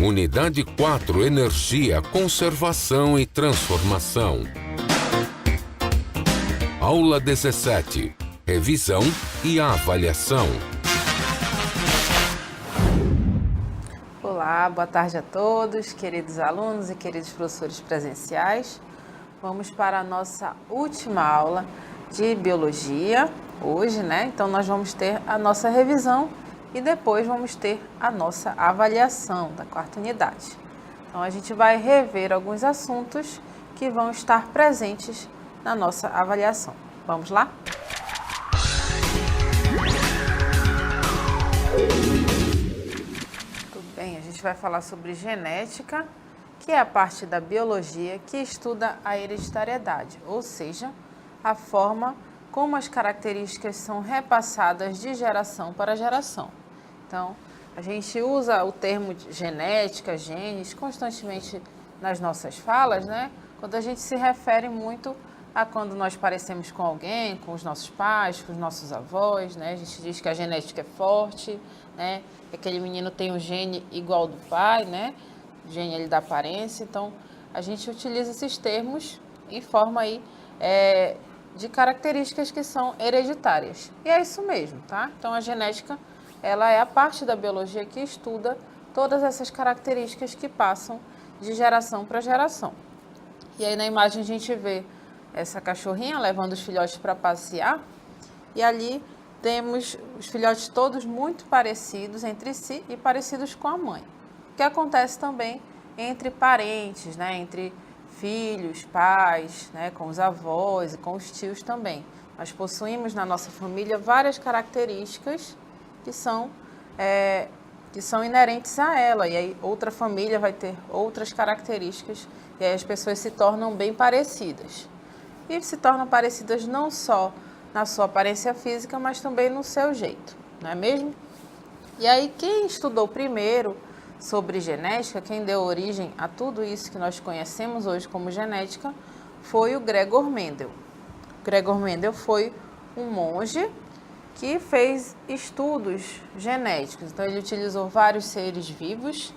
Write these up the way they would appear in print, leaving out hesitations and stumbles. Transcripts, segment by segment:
Unidade 4, Energia, Conservação e Transformação. Aula 17, Revisão e Avaliação. Olá, boa tarde a todos, queridos alunos e queridos professores presenciais. Vamos para a nossa última aula de Biologia, hoje, né? Então, nós vamos ter a nossa revisão e depois vamos ter a nossa avaliação da quarta unidade. Então, a gente vai rever alguns assuntos que vão estar presentes na nossa avaliação. Vamos lá? Tudo bem, a gente vai falar sobre genética, que é a parte da biologia que estuda a hereditariedade, ou seja, a forma como as características são repassadas de geração para geração. Então, a gente usa o termo genética, genes, constantemente nas nossas falas, né? Quando a gente se refere muito a quando nós parecemos com alguém, com os nossos pais, com os nossos avós, né? A gente diz que a genética é forte, né? Que aquele menino tem um gene igual do pai, né? O gene ele da aparência. Então, a gente utiliza esses termos em forma aí de características que são hereditárias. E é isso mesmo, tá? Então, a genética, ela é a parte da biologia que estuda todas essas características que passam de geração para geração. E aí na imagem a gente vê essa cachorrinha levando os filhotes para passear e ali temos os filhotes todos muito parecidos entre si e parecidos com a mãe. O que acontece também entre parentes, né? Entre filhos, pais, né? Com os avós e com os tios também. Nós possuímos na nossa família várias características que são inerentes a ela, e aí outra família vai ter outras características, e aí as pessoas se tornam bem parecidas. E se tornam parecidas não só na sua aparência física, mas também no seu jeito, não é mesmo? E aí quem estudou primeiro sobre genética, quem deu origem a tudo isso que nós conhecemos hoje como genética, foi o Gregor Mendel. Gregor Mendel foi um monge que fez estudos genéticos. Então, ele utilizou vários seres vivos,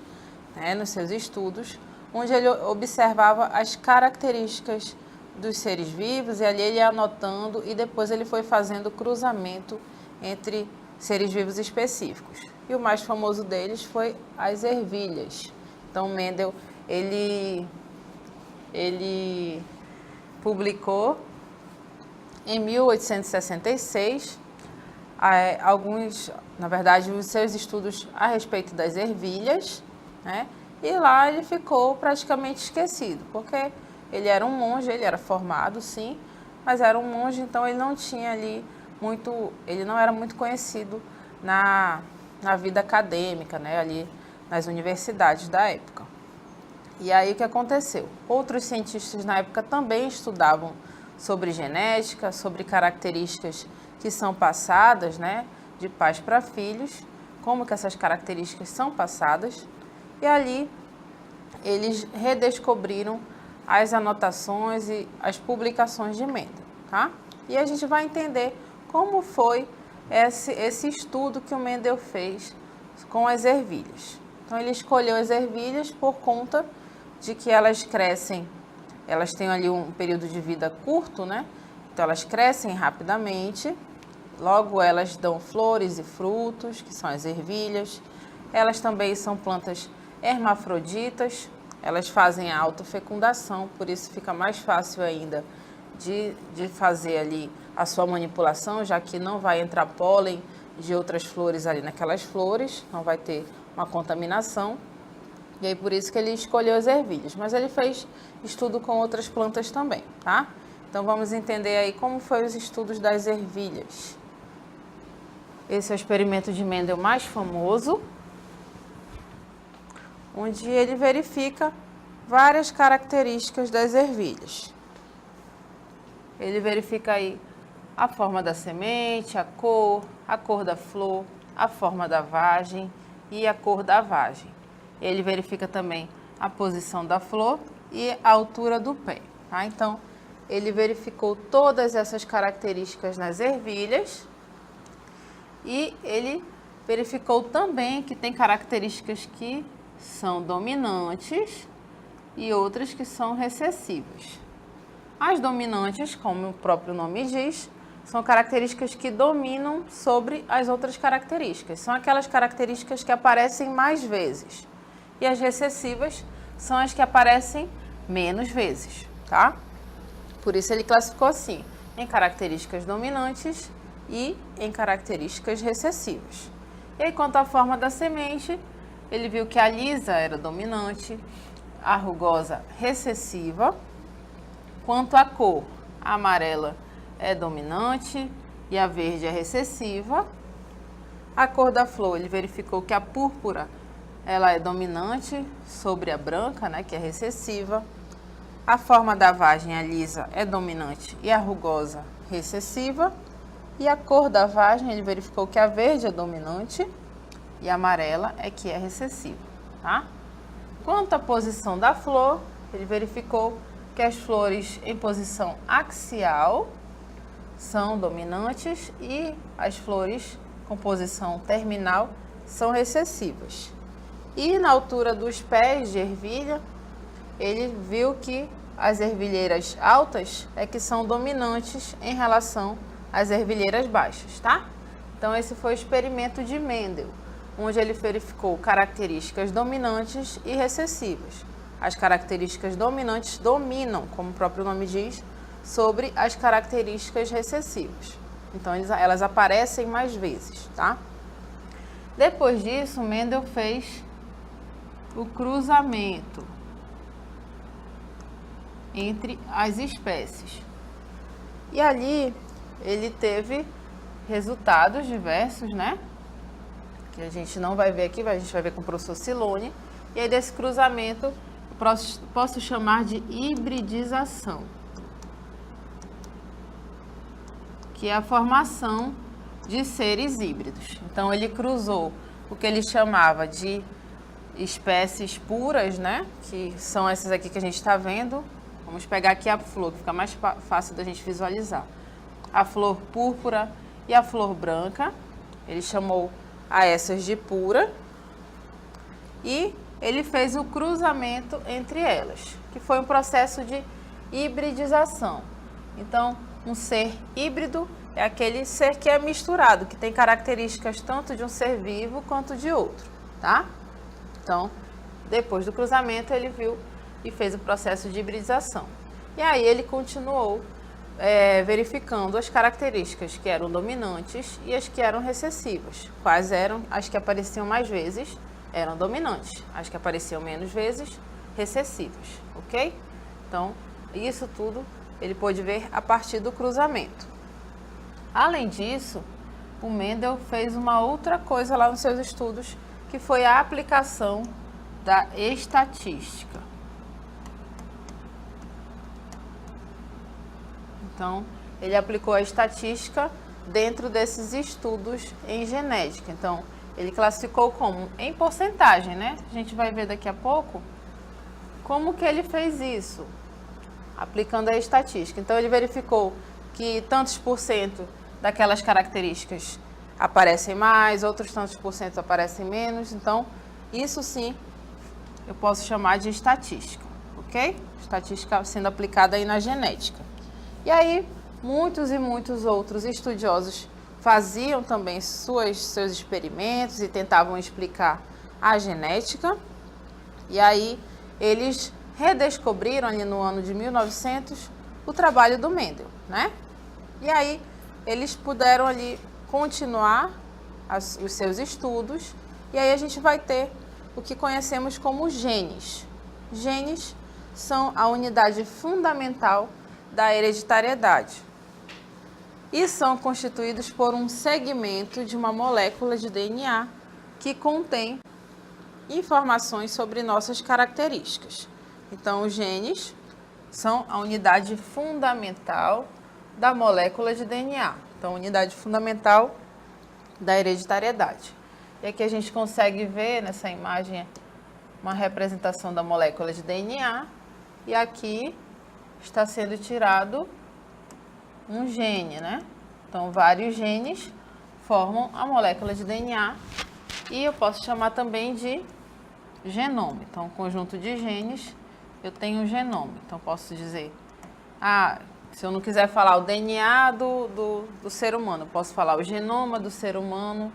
né, nos seus estudos, onde ele observava as características dos seres vivos e ali ele ia anotando e depois ele foi fazendo cruzamento entre seres vivos específicos. E o mais famoso deles foi as ervilhas. Então, Mendel, ele publicou em 1866 os seus estudos a respeito das ervilhas, né? E lá ele ficou praticamente esquecido, porque ele era um monge, ele era formado, sim, mas era um monge, então ele não tinha ali ele não era muito conhecido na vida acadêmica, né? Ali nas universidades da época. E aí o que aconteceu? Outros cientistas na época também estudavam sobre genética, sobre características que são passadas, né, de pais para filhos, como que essas características são passadas, e ali eles redescobriram as anotações e as publicações de Mendel, tá? E a gente vai entender como foi esse estudo que o Mendel fez com as ervilhas. Então, ele escolheu as ervilhas por conta de que elas crescem, elas têm ali um período de vida curto, né? Então, elas crescem rapidamente, logo elas dão flores e frutos, que são as ervilhas. Elas também são plantas hermafroditas, elas fazem a autofecundação, por isso fica mais fácil ainda de fazer ali a sua manipulação, já que não vai entrar pólen de outras flores ali naquelas flores, não vai ter uma contaminação. E aí por isso que ele escolheu as ervilhas, mas ele fez estudo com outras plantas também, tá? Então vamos entender aí como foi os estudos das ervilhas. Esse é o experimento de Mendel mais famoso, onde ele verifica várias características das ervilhas. Ele verifica aí a forma da semente, a cor da flor, a forma da vagem e a cor da vagem. Ele verifica também a posição da flor e a altura do pé, tá? Então, ele verificou todas essas características nas ervilhas e ele verificou também que tem características que são dominantes e outras que são recessivas. As dominantes, como o próprio nome diz, são características que dominam sobre as outras características. São aquelas características que aparecem mais vezes. E as recessivas são as que aparecem menos vezes, tá? Por isso ele classificou assim, em características dominantes e em características recessivas. E aí, quanto à forma da semente, ele viu que a lisa era dominante, a rugosa recessiva. Quanto à cor, a amarela é dominante e a verde é recessiva. A cor da flor, ele verificou que a púrpura ela é dominante sobre a branca, né, que é recessiva. A forma da vagem, a lisa, é dominante e a rugosa recessiva. E a cor da vagem, ele verificou que a verde é dominante e a amarela é que é recessiva, tá? Quanto à posição da flor, ele verificou que as flores em posição axial são dominantes e as flores com posição terminal são recessivas. E na altura dos pés de ervilha, ele viu que as ervilheiras altas é que são dominantes em relação às ervilheiras baixas, tá? Então esse foi o experimento de Mendel, onde ele verificou características dominantes e recessivas. As características dominantes dominam, como o próprio nome diz, sobre as características recessivas. Então elas aparecem mais vezes, tá? Depois disso, Mendel fez o cruzamento entre as espécies. E ali ele teve resultados diversos, né? Que a gente não vai ver aqui, a gente vai ver com o professor Silone. E aí desse cruzamento eu posso chamar de hibridização, que é a formação de seres híbridos. Então ele cruzou o que ele chamava de espécies puras, né? Que são essas aqui que a gente está vendo. Vamos pegar aqui a flor, que fica mais fácil da gente visualizar. A flor púrpura e a flor branca, ele chamou a essas de pura. E ele fez o cruzamento entre elas, que foi um processo de hibridização. Então, um ser híbrido é aquele ser que é misturado, que tem características tanto de um ser vivo quanto de outro, tá? Então, depois do cruzamento, ele viu e fez o processo de hibridização. E aí ele continuou verificando as características que eram dominantes e as que eram recessivas. Quais eram as que apareciam mais vezes? Eram dominantes. As que apareciam menos vezes, recessivas, ok? Então, isso tudo ele pôde ver a partir do cruzamento. Além disso, o Mendel fez uma outra coisa lá nos seus estudos, que foi a aplicação da estatística. Então, ele aplicou a estatística dentro desses estudos em genética. Então, ele classificou como em porcentagem, né? A gente vai ver daqui a pouco como que ele fez isso, aplicando a estatística. Então, ele verificou que tantos por cento daquelas características aparecem mais, outros tantos por cento aparecem menos. Então, isso sim, eu posso chamar de estatística, ok? Estatística sendo aplicada aí na genética. E aí, muitos e muitos outros estudiosos faziam também seus experimentos e tentavam explicar a genética. E aí, eles redescobriram ali no ano de 1900 o trabalho do Mendel, né? E aí, eles puderam ali continuar os seus estudos. E aí a gente vai ter o que conhecemos como genes. Genes são a unidade fundamental da hereditariedade e são constituídos por um segmento de uma molécula de DNA que contém informações sobre nossas características. Então, os genes são a unidade fundamental da molécula de DNA. Então, unidade fundamental da hereditariedade. E aqui a gente consegue ver nessa imagem uma representação da molécula de DNA e aqui está sendo tirado um gene, né? Então, vários genes formam a molécula de DNA e eu posso chamar também de genoma. Então, conjunto de genes, eu tenho um genoma. Então, posso dizer, se eu não quiser falar o DNA do ser humano, eu posso falar o genoma do ser humano,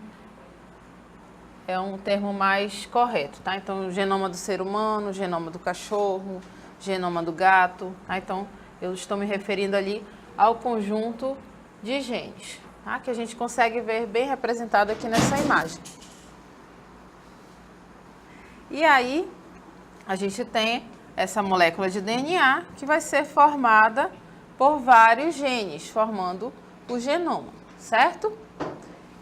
é um termo mais correto, tá? Então, o genoma do ser humano, o genoma do cachorro, genoma do gato, tá? Então, eu estou me referindo ali ao conjunto de genes, tá? Que a gente consegue ver bem representado aqui nessa imagem. E aí, a gente tem essa molécula de DNA que vai ser formada por vários genes, formando o genoma, certo?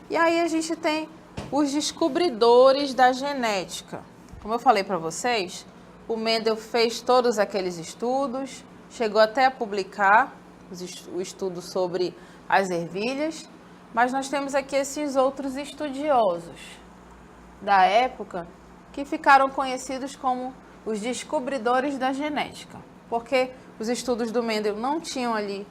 E aí a gente tem os descobridores da genética. Como eu falei para vocês, o Mendel fez todos aqueles estudos, chegou até a publicar o estudo sobre as ervilhas, mas nós temos aqui esses outros estudiosos da época que ficaram conhecidos como os descobridores da genética, porque os estudos do Mendel não tinham ali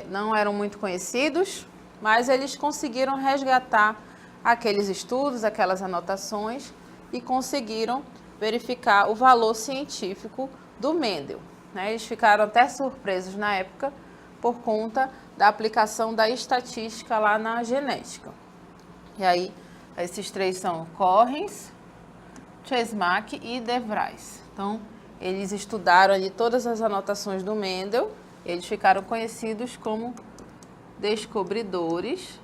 não eram muito conhecidos, mas eles conseguiram resgatar aqueles estudos, aquelas anotações e conseguiram verificar o valor científico do Mendel, né? Eles ficaram até surpresos na época por conta da aplicação da estatística lá na genética. E aí, esses três são Correns, Chesmak e De Vries. Então, eles estudaram ali todas as anotações do Mendel, eles ficaram conhecidos como descobridores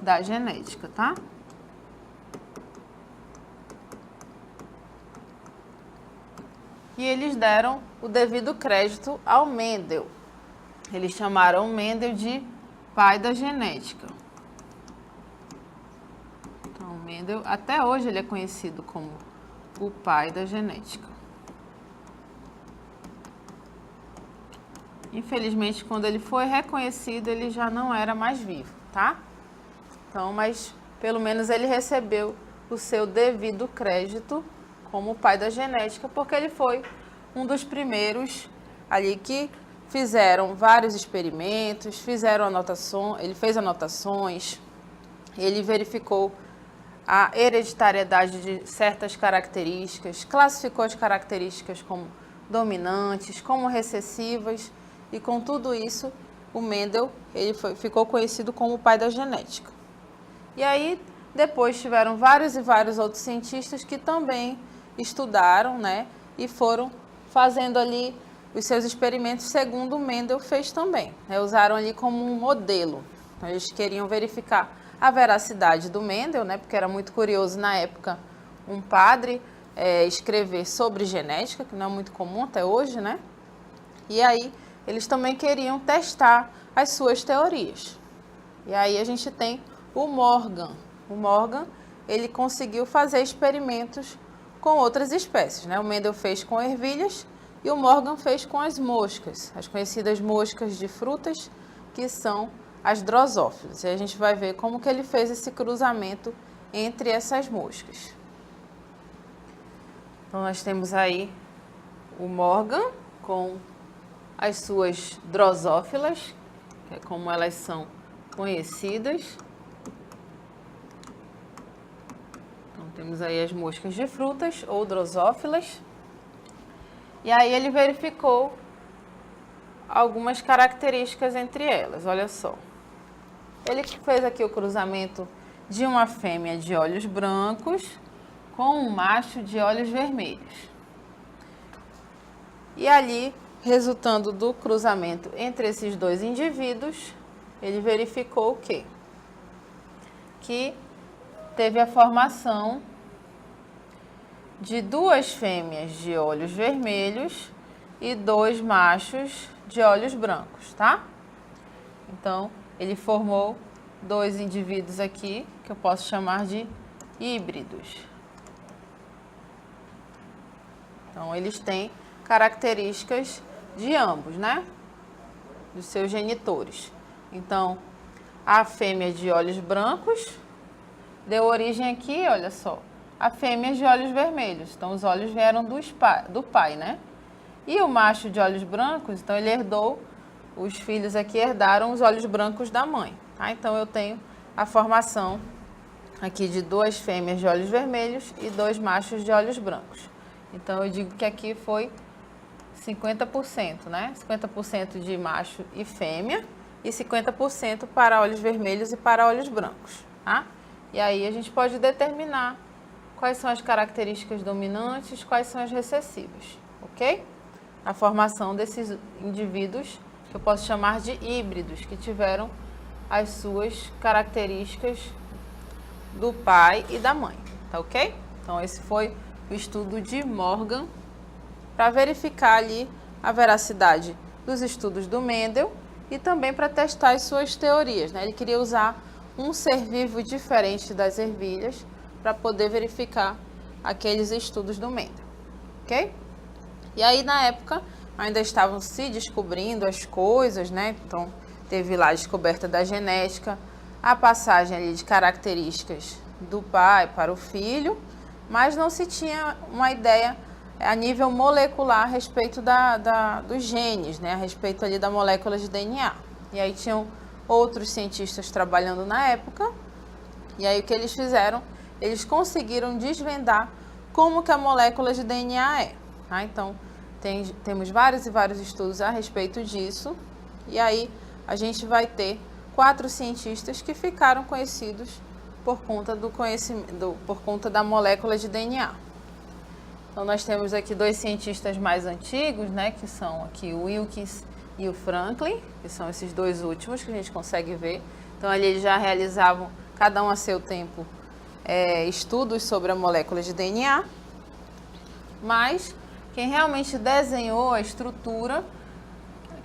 da genética, tá? E eles deram o devido crédito ao Mendel. Eles chamaram o Mendel de pai da genética. Então, o Mendel, até hoje, ele é conhecido como o pai da genética. Infelizmente, quando ele foi reconhecido, ele já não era mais vivo, tá? Então, mas pelo menos ele recebeu o seu devido crédito como pai da genética, porque ele foi um dos primeiros ali que fizeram vários experimentos, fizeram anotações, ele fez anotações, ele verificou a hereditariedade de certas características, classificou as características como dominantes, como recessivas, e com tudo isso, o Mendel ficou conhecido como o pai da genética. E aí, depois tiveram vários e vários outros cientistas que também estudaram, né, e foram fazendo ali os seus experimentos segundo o Mendel fez também, né, usaram ali como um modelo. Então, eles queriam verificar a veracidade do Mendel, né, porque era muito curioso na época um padre escrever sobre genética, que não é muito comum até hoje, né, e aí eles também queriam testar as suas teorias. E aí a gente tem o Morgan. O Morgan, ele conseguiu fazer experimentos com outras espécies, né? O Mendel fez com ervilhas e o Morgan fez com as moscas, as conhecidas moscas de frutas, que são as drosófilas. E a gente vai ver como que ele fez esse cruzamento entre essas moscas. Então, nós temos aí o Morgan com as suas drosófilas, que é como elas são conhecidas. Temos aí as moscas de frutas ou drosófilas. E aí ele verificou algumas características entre elas, olha só. Ele fez aqui o cruzamento de uma fêmea de olhos brancos com um macho de olhos vermelhos. E ali, resultando do cruzamento entre esses dois indivíduos, ele verificou o quê? Que teve a formação de duas fêmeas de olhos vermelhos e dois machos de olhos brancos, tá? Então, ele formou dois indivíduos aqui, que eu posso chamar de híbridos. Então, eles têm características de ambos, né? Dos seus genitores. Então, a fêmea de olhos brancos deu origem aqui, olha só, a fêmea de olhos vermelhos. Então, os olhos vieram do pai, né? E o macho de olhos brancos, então ele herdou, os filhos aqui herdaram os olhos brancos da mãe, tá? Então, eu tenho a formação aqui de 2 fêmeas de olhos vermelhos e 2 machos de olhos brancos. Então, eu digo que aqui foi 50%, né? 50% de macho e fêmea e 50% para olhos vermelhos e para olhos brancos, tá? E aí a gente pode determinar quais são as características dominantes, quais são as recessivas, ok? A formação desses indivíduos, que eu posso chamar de híbridos, que tiveram as suas características do pai e da mãe, tá ok? Então, esse foi o estudo de Morgan para verificar ali a veracidade dos estudos do Mendel e também para testar as suas teorias, né? Ele queria usar um ser vivo diferente das ervilhas para poder verificar aqueles estudos do Mendel, ok? E aí, na época, ainda estavam se descobrindo as coisas, né? Então, teve lá a descoberta da genética, a passagem ali de características do pai para o filho, mas não se tinha uma ideia a nível molecular a respeito dos genes, né? A respeito ali da molécula de DNA. E aí tinham outros cientistas trabalhando na época, e aí o que eles fizeram? Eles conseguiram desvendar como que a molécula de DNA é. Tá? Então, temos vários e vários estudos a respeito disso, e aí a gente vai ter 4 cientistas que ficaram conhecidos por conta por conta da molécula de DNA. Então, nós temos aqui 2 cientistas mais antigos, né, que são aqui o Wilkins e o Franklin, que são esses 2 últimos que a gente consegue ver. Então, ali eles já realizavam, cada um a seu tempo, estudos sobre a molécula de DNA, mas quem realmente desenhou a estrutura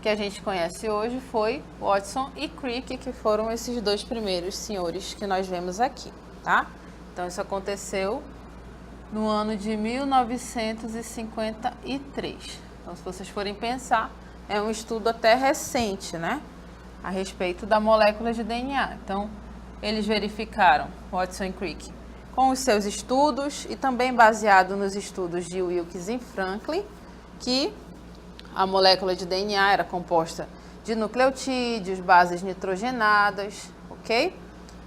que a gente conhece hoje foi Watson e Crick, que foram esses 2 primeiros senhores que nós vemos aqui, tá? Então, isso aconteceu no ano de 1953. Então, se vocês forem pensar, é um estudo até recente, né? A respeito da molécula de DNA. Então, eles verificaram, Watson e Crick, com os seus estudos e também baseado nos estudos de Wilkins e Franklin, que a molécula de DNA era composta de nucleotídeos, bases nitrogenadas, ok?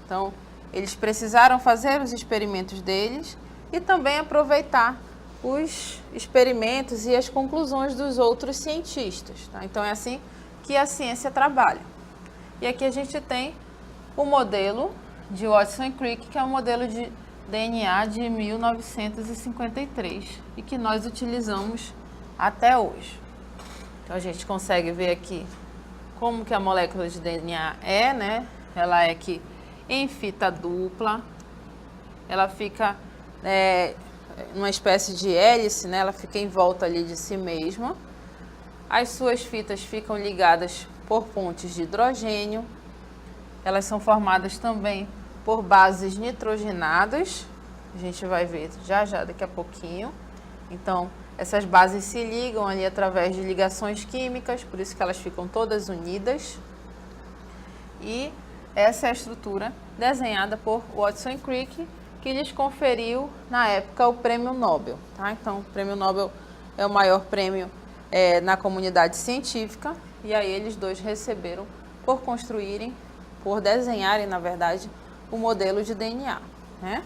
Então, eles precisaram fazer os experimentos deles e também aproveitar os experimentos e as conclusões dos outros cientistas, tá? Então, é assim que a ciência trabalha. E aqui a gente tem o modelo de Watson e Crick, que é o modelo de DNA de 1953 e que nós utilizamos até hoje. Então, a gente consegue ver aqui como que a molécula de DNA é, né? Ela é aqui em fita dupla, ela fica numa espécie de hélice, né? Ela fica em volta ali de si mesma. As suas fitas ficam ligadas por pontes de hidrogênio. Elas são formadas também por bases nitrogenadas. A gente vai ver já daqui a pouquinho. Então, essas bases se ligam ali através de ligações químicas, por isso que elas ficam todas unidas. E essa é a estrutura desenhada por Watson e Crick, que lhes conferiu, na época, o Prêmio Nobel. Tá? Então, o Prêmio Nobel é o maior prêmio na comunidade científica, e aí eles 2 receberam por desenharem, na verdade, o modelo de DNA, né?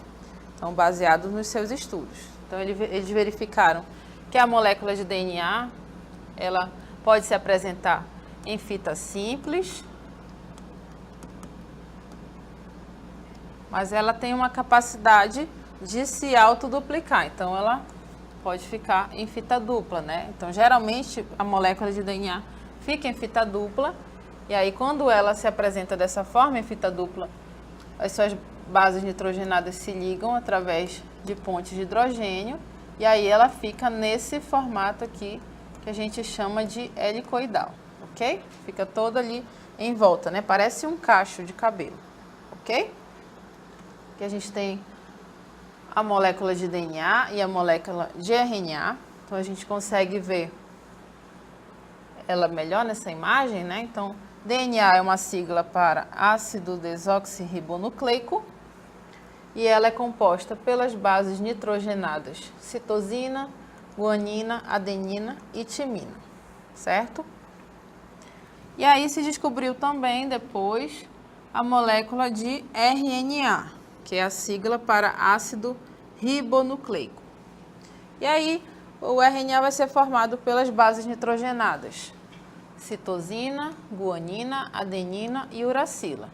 Então, baseado nos seus estudos. Então, eles verificaram que a molécula de DNA, ela pode se apresentar em fita simples, mas ela tem uma capacidade de se autoduplicar, então ela pode ficar em fita dupla, né? Então, geralmente, a molécula de DNA fica em fita dupla, e aí quando ela se apresenta dessa forma, em fita dupla, as suas bases nitrogenadas se ligam através de pontes de hidrogênio, e aí ela fica nesse formato aqui, que a gente chama de helicoidal, ok? Fica toda ali em volta, né? Parece um cacho de cabelo, ok? Que a gente tem a molécula de DNA e a molécula de RNA. Então, a gente consegue ver ela melhor nessa imagem, né? Então, DNA é uma sigla para ácido desoxirribonucleico e ela é composta pelas bases nitrogenadas citosina, guanina, adenina e timina, certo? E aí se descobriu também depois a molécula de RNA, que é a sigla para ácido ribonucleico. E aí, o RNA vai ser formado pelas bases nitrogenadas, citosina, guanina, adenina e uracila.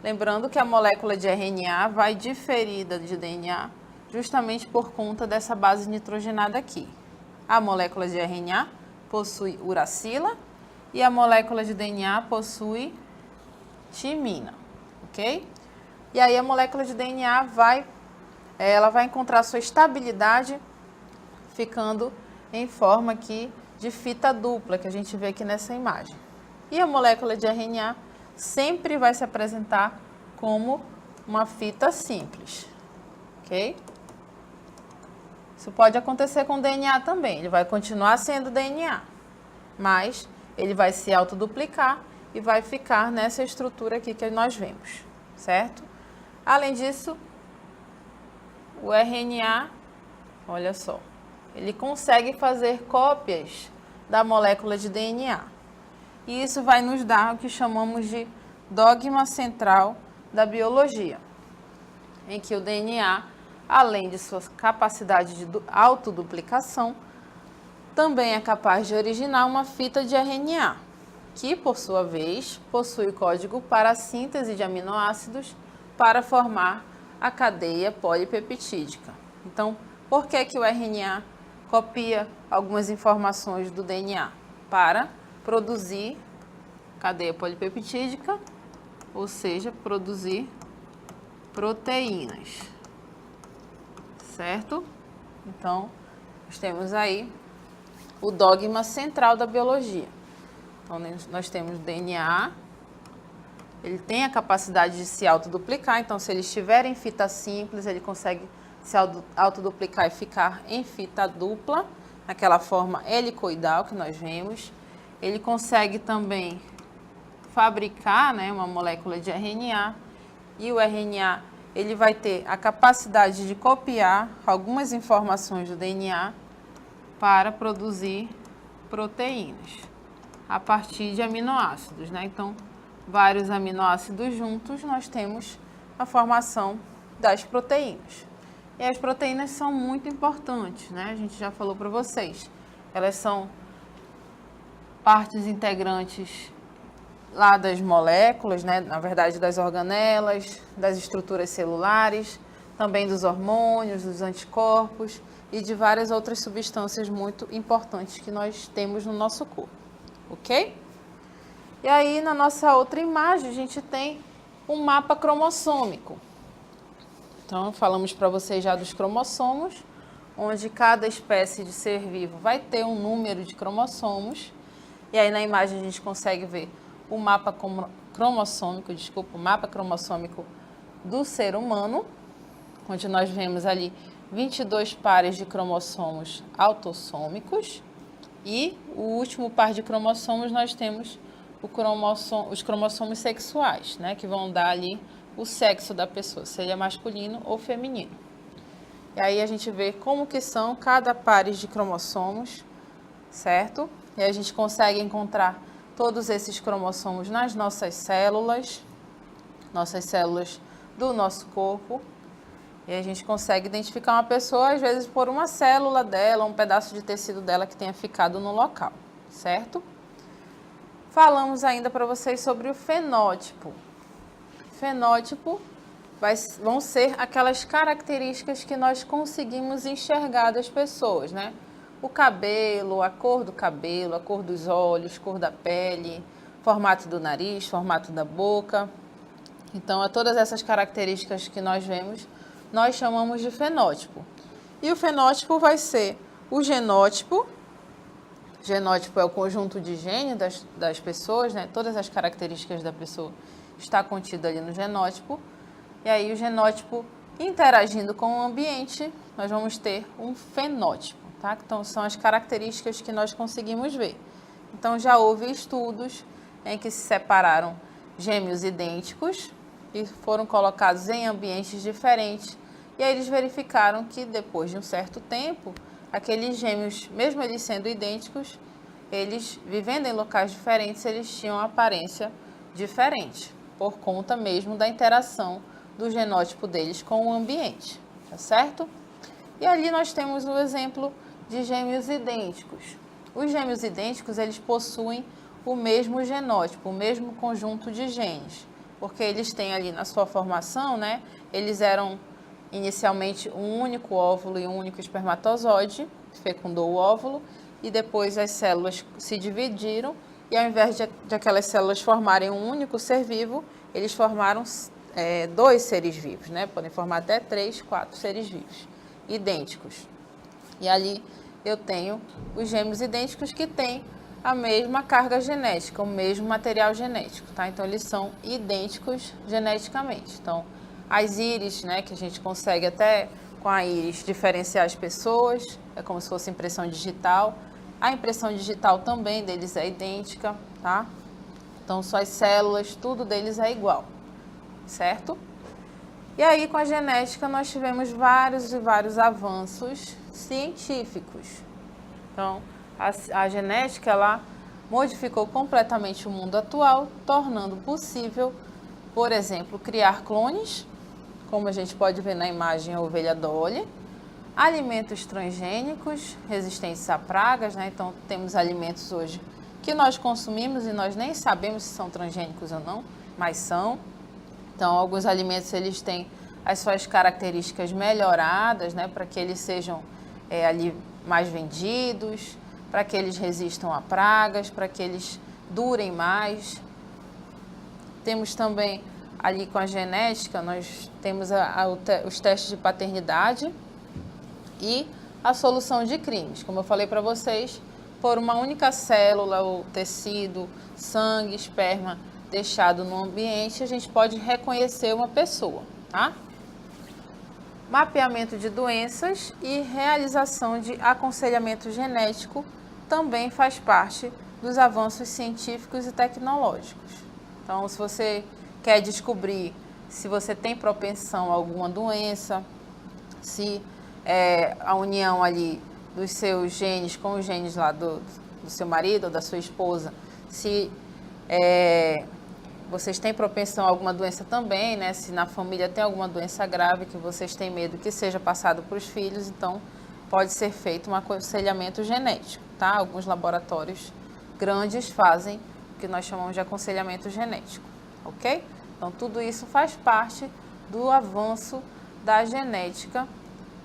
Lembrando que a molécula de RNA vai diferir da de DNA justamente por conta dessa base nitrogenada aqui. A molécula de RNA possui uracila e a molécula de DNA possui timina, ok? E aí a molécula de DNA vai encontrar sua estabilidade ficando em forma aqui de fita dupla, que a gente vê aqui nessa imagem. E a molécula de RNA sempre vai se apresentar como uma fita simples, ok? Isso pode acontecer com o DNA também, ele vai continuar sendo DNA, mas ele vai se autoduplicar e vai ficar nessa estrutura aqui que nós vemos, certo? Além disso, o RNA, olha só, ele consegue fazer cópias da molécula de DNA. E isso vai nos dar o que chamamos de dogma central da biologia, em que o DNA, além de sua capacidade de autoduplicação, também é capaz de originar uma fita de RNA, que, por sua vez, possui o código para a síntese de aminoácidos para formar a cadeia polipeptídica. Então, por que o RNA copia algumas informações do DNA? Para produzir cadeia polipeptídica, ou seja, produzir proteínas, certo? Então, nós temos aí o dogma central da biologia. Então, nós temos o DNA, ele tem a capacidade de se autoduplicar, então se ele estiver em fita simples, ele consegue se autoduplicar e ficar em fita dupla, naquela forma helicoidal que nós vemos. Ele consegue também fabricar, né, uma molécula de RNA, e o RNA ele vai ter a capacidade de copiar algumas informações do DNA para produzir proteínas a partir de aminoácidos, né? Então, vários aminoácidos juntos, nós temos a formação das proteínas. E as proteínas são muito importantes, né? A gente já falou para vocês. Elas são partes integrantes lá das moléculas, né? Na verdade, das organelas, das estruturas celulares, também dos hormônios, dos anticorpos e de várias outras substâncias muito importantes que nós temos no nosso corpo, ok? E aí, na nossa outra imagem, a gente tem um mapa cromossômico. Então, falamos para vocês já dos cromossomos, onde cada espécie de ser vivo vai ter um número de cromossomos. E aí, na imagem, a gente consegue ver o mapa cromossômico, o mapa cromossômico do ser humano, onde nós vemos ali 22 pares de cromossomos autossômicos. E o último par de cromossomos, nós temos os cromossomos sexuais, né, que vão dar ali o sexo da pessoa, se ele é masculino ou feminino. E aí a gente vê como que são cada pares de cromossomos, certo? E a gente consegue encontrar todos esses cromossomos nas nossas células do nosso corpo. E a gente consegue identificar uma pessoa, às vezes, por uma célula dela, um pedaço de tecido dela que tenha ficado no local, certo? Falamos ainda para vocês sobre o fenótipo. Fenótipo vão ser aquelas características que nós conseguimos enxergar das pessoas, né? O cabelo, a cor do cabelo, a cor dos olhos, cor da pele, formato do nariz, formato da boca. Então, a todas essas características que nós vemos, nós chamamos de fenótipo. E o fenótipo vai ser o genótipo. Genótipo é o conjunto de genes das pessoas, né? Todas as características da pessoa está contida ali no genótipo. E aí o genótipo interagindo com o ambiente, nós vamos ter um fenótipo, tá? Então são as características que nós conseguimos ver. Então já houve estudos em que se separaram gêmeos idênticos e foram colocados em ambientes diferentes. E aí eles verificaram que depois de um certo tempo, aqueles gêmeos, mesmo eles sendo idênticos, eles vivendo em locais diferentes, eles tinham uma aparência diferente, por conta mesmo da interação do genótipo deles com o ambiente, tá certo? E ali nós temos o exemplo de gêmeos idênticos. Os gêmeos idênticos, eles possuem o mesmo genótipo, o mesmo conjunto de genes, porque eles têm ali na sua formação, né, eles eram inicialmente um único óvulo e um único espermatozoide, fecundou o óvulo, e depois as células se dividiram, e ao invés de aquelas células formarem um único ser vivo, eles formaram dois seres vivos, né? Podem formar até 3, 4 seres vivos, idênticos. E ali eu tenho os gêmeos idênticos que têm a mesma carga genética, o mesmo material genético, tá? Então, eles são idênticos geneticamente. Então, as íris, né, que a gente consegue até com a íris diferenciar as pessoas, é como se fosse impressão digital. A impressão digital também deles é idêntica, tá? Então, suas células, tudo deles é igual, certo? E aí, com a genética, nós tivemos vários e vários avanços científicos. Então, a genética, ela modificou completamente o mundo atual, tornando possível, por exemplo, criar clones, como a gente pode ver na imagem a ovelha Dolly, alimentos transgênicos, resistentes a pragas, né? Então, temos alimentos hoje que nós consumimos e nós nem sabemos se são transgênicos ou não, mas são. Então, alguns alimentos, eles têm as suas características melhoradas, né? Para que eles sejam ali mais vendidos, para que eles resistam a pragas, para que eles durem mais. Temos também ali com a genética, nós temos os testes de paternidade e a solução de crimes. Como eu falei para vocês, por uma única célula, o tecido, sangue, esperma deixado no ambiente, a gente pode reconhecer uma pessoa, tá? Mapeamento de doenças e realização de aconselhamento genético também faz parte dos avanços científicos e tecnológicos. Então, se você quer descobrir se você tem propensão a alguma doença, se a união ali dos seus genes com os genes lá do seu marido ou da sua esposa, se vocês têm propensão a alguma doença também, né? Se na família tem alguma doença grave que vocês têm medo que seja passado para os filhos, então pode ser feito um aconselhamento genético, tá? Alguns laboratórios grandes fazem o que nós chamamos de aconselhamento genético, ok? Então, tudo isso faz parte do avanço da genética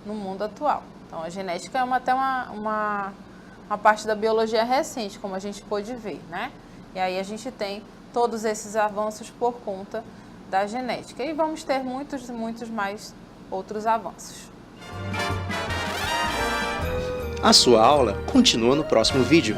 no mundo atual. Então, a genética é até uma parte da biologia recente, como a gente pôde ver, né? E aí a gente tem todos esses avanços por conta da genética. E vamos ter muitos mais outros avanços. A sua aula continua no próximo vídeo.